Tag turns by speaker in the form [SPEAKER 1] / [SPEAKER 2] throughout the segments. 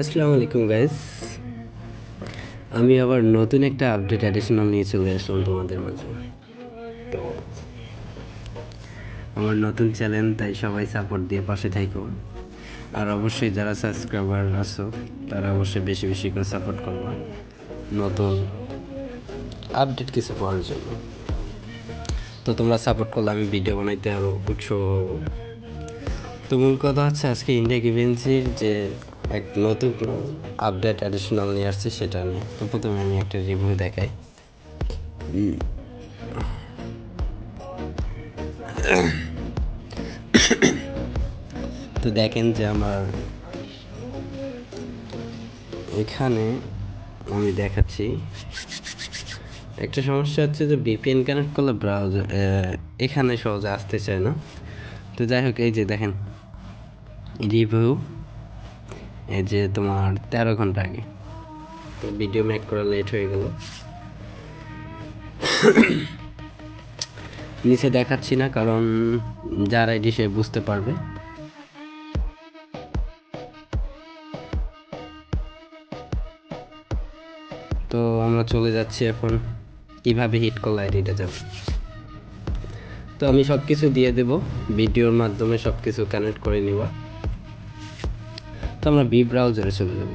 [SPEAKER 1] আসসালামু আলাইকুম গাইস। আমি আবার নতুন একটা আপডেট অ্যাডিশনাল নিয়ে চলে আসলাম তোমাদের মাঝে। তো আমার নতুন চ্যানেল, তাই সবাই সাপোর্ট দিয়ে পাশে থাকো। আর অবশ্যই যারা সাবস্ক্রাইবার আছো তারা অবশ্যই বেশি বেশি করে সাপোর্ট করবা নতুন আপডেট কিছু পাওয়ার জন্য। তো তোমরা সাপোর্ট করলে আমি ভিডিও বানাইতে আরও উৎসাহ হবো। তো মূল কথা হচ্ছে আজকে ইন্ডিয়া গিভেন্সির যে এক নতুন আপডেট অ্যাডিশনাল নিয়ে আসছে সেটা নিয়ে। তো প্রথমে আমি একটা রিভিউ দেখাই। তো দেখেন যে আমার এখানে আমি দেখাচ্ছি একটা সমস্যা হচ্ছে যে ভিপিএন কানেক্ট করলে ব্রাউজার এখানে সহজে আসতে চায় না। তো যাই হোক, এই যে দেখেন রিভিউ, এই যে তোমার 13 ঘন্টা আগে। তো ভিডিও মেক করা লেট হয়ে গেল, নিচে দেখাচ্ছি না কারণ যার আইডি সে বুঝতে পারবে। তো আমরা চলে যাচ্ছি এখন কীভাবে হিট করলে আইডিটা যাবে। তো আমি সব কিছু দিয়ে দেব, ভিডিওর মাধ্যমে সব কিছু কানেক্ট করে নিবা। তো আমরা বি ব্রাউজারে চলে যাব।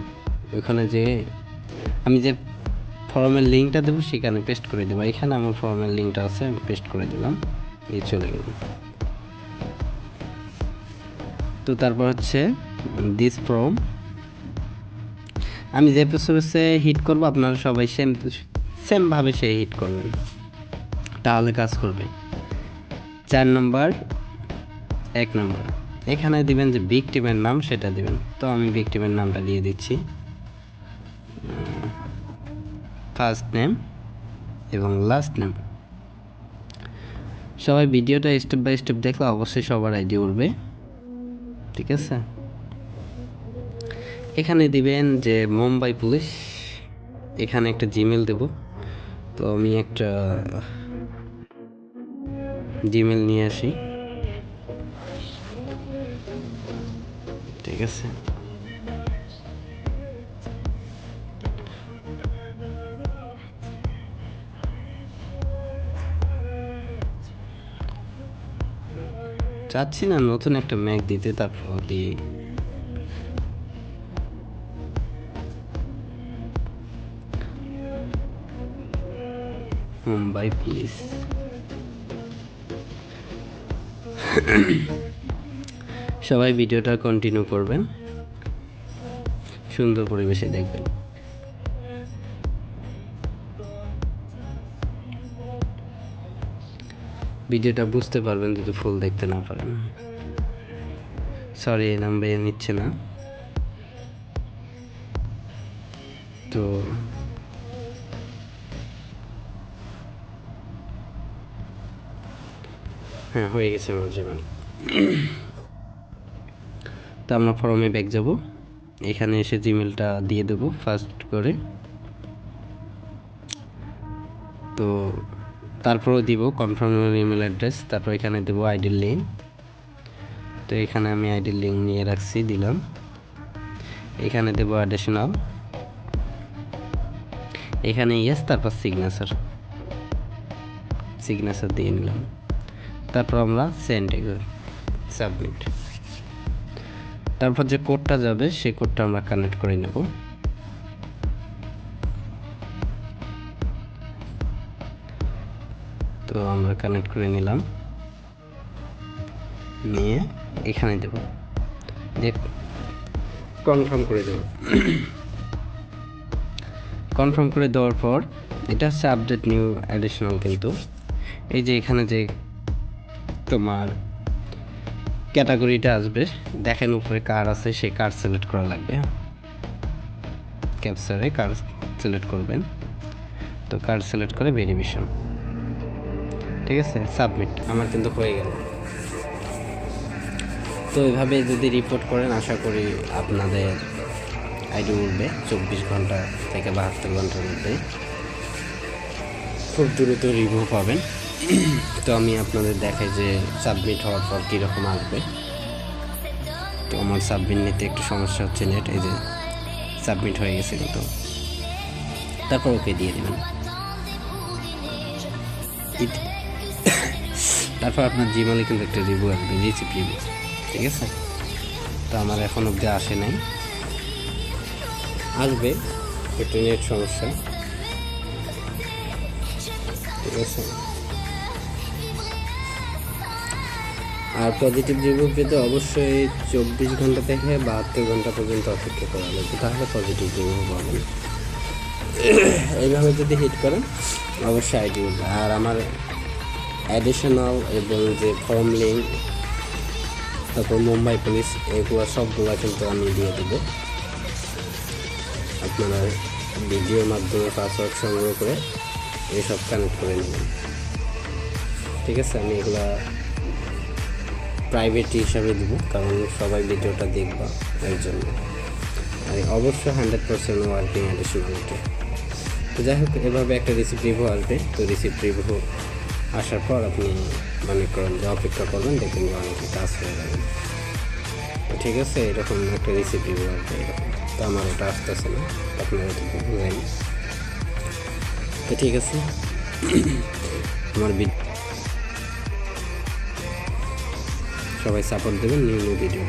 [SPEAKER 1] ওইখানে যে আমি যে ফর্মের লিঙ্কটা দেবো সেখানে পেস্ট করে দেবো। এখানে আমার ফর্মের লিঙ্কটা আছে, আমি পেস্ট করে দিলাম, এই চলে গেল। তো তারপর হচ্ছে দিস ফর্ম, আমি যে প্রসেসে হিট করব আপনারা সবাই সেমভাবে সে হিট করবেন, তাহলে কাজ করবে। 4 নম্বর 1 নম্বর এখানে দিবেন যে ভিকটিমের নাম, সেটা দিবেন। তো আমি ভিকটিমের নামটা দিয়ে দিচ্ছি, ফার্স্ট নেম এবং লাস্ট নেম। সবাই ভিডিওটা স্টেপ বাই স্টেপ দেখলে অবশ্যই সবার আইডি উঠবে, ঠিক আছে। এখানে দিবেন যে মুম্বাই পুলিশ, এখানে একটা জিমেল দেব। তো আমি একটা জিমেল নিয়ে আসি, ঠিক আছে। চাচ্ছি না নতুন একটা ম্যাক দিতে, তারপর দিয়ে মুম্বাই পুলিশ। সবাই ভিডিওটা কন্টিনিউ করবেন, সুন্দর পরিবেশে দেখবেন। ভিডিওটা বুঝতে পারবেন যদি ফুল দেখতে না পারেন। সরি, এই নাম্বার নিচ্ছে না। তো হ্যাঁ, হয়ে গেছে আমার জীবন। তো আমরা ফর্মে ব্যাক যাব, এখানে এসে জিমেলটা দিয়ে দেবো ফার্স্ট করে। তো তারপরেও দিব কনফার্ম ইমেল অ্যাড্রেস, তারপর এখানে দেবো আইডির লিঙ্ক। তো এখানে আমি আইডির লিঙ্ক নিয়ে রাখছি, দিলাম। এখানে দেবো অ্যাডিশনাল, এখানে ইয়েস, তারপর সিগনেচার দিয়ে নিলাম। তারপর আমরা সেন্ড সাবমিট। তারপর যে কোডটা যাবে সেই কোডটা আমরা কানেক্ট করে নেব। তো আমরা কানেক্ট করে নিলাম, নিয়ে এখানে দেব, যে কনফার্ম করে দেব। কনফার্ম করে দেওয়ার পর এটা হচ্ছে আপডেট নিউ অ্যাডিশনাল। কিন্তু এই যে এখানে যে তোমার ক্যাটাগরিটা আসবে, দেখেন উপরে কার আছে, সেই কার সিলেক্ট করা লাগবে। ক্যাপচারে কার সিলেক্ট করবেন। তো কার সিলেক্ট করে ভেরিফিকেশন, ঠিক আছে, সাবমিট। আমার কিন্তু হয়ে গেল। তো এইভাবে যদি রিপোর্ট করেন আশা করি আপনাদের আইডি উঠবে 24 ঘন্টা থেকে 72 ঘন্টার মধ্যে, খুব দ্রুত রিভিউ পাবেন। তো আমি আপনাদের দেখাই যে সাবমিট হওয়ার পর কীরকম আসবে। তো আমার সাবমিট নিতে একটু সমস্যা হচ্ছে নেট, এই যে সাবমিট হয়ে গেছে তো, তারপর ওকে দিয়ে দেবেন। তারপর আপনার জিমেলে কিন্তু একটা রিভিউ আসবে, রিসিপ্ট রিভিউ, ঠিক আছে? তো আমার এখন অবধি আসে নাই, আসবে, একটু নেট সমস্যা, ঠিক আছে? আর পজিটিভ রিভিউ পেতে অবশ্যই 24 ঘন্টা থেকে 72 ঘন্টা পর্যন্ত অপেক্ষা করা লাগবে, তাহলে পজিটিভ রিভিউ পাবেন। এইভাবে যদি হিট করেন অবশ্যই আইডি উঠবে। আর আমার অ্যাডিশনাল এবং যে ফর্ম লিঙ্ক, তারপর মুম্বাই পুলিশ, এগুলো সবগুলো কিন্তু আমি দিয়ে দেবো। আপনারা ভিডিওর মাধ্যমে পাসওয়ার্ড সংগ্রহ করে এইসব কানেক্ট করে নেবেন, ঠিক আছে? আমি এগুলা প্রাইভেট হিসাবে দিব, কারণ সবাই ভিডিওটা দেখবা এর জন্য। আর অবশ্যই 100% ওয়ার্কিং অ্যাডিশনালিটি। তো যাই হোক, এভাবে একটা রিসিপ্ট রিভিউ আসবে। তো রিসিপ্ট রিভিউ আসার পর আপনি মনে করেন যে অপেক্ষা করবেন, দেখবেন যে অনেকে কাজ হয়ে যাবে, ঠিক আছে? এরকম একটা রিসিপ্ট রিভিউ আসবে এরকম। তো আমার ওটা আসতেছে না, আপনারা তো বুঝাই। তো ঠিক আছে, আমার সবাই সাপোর্ট দেবেন নিউ ভিডিও।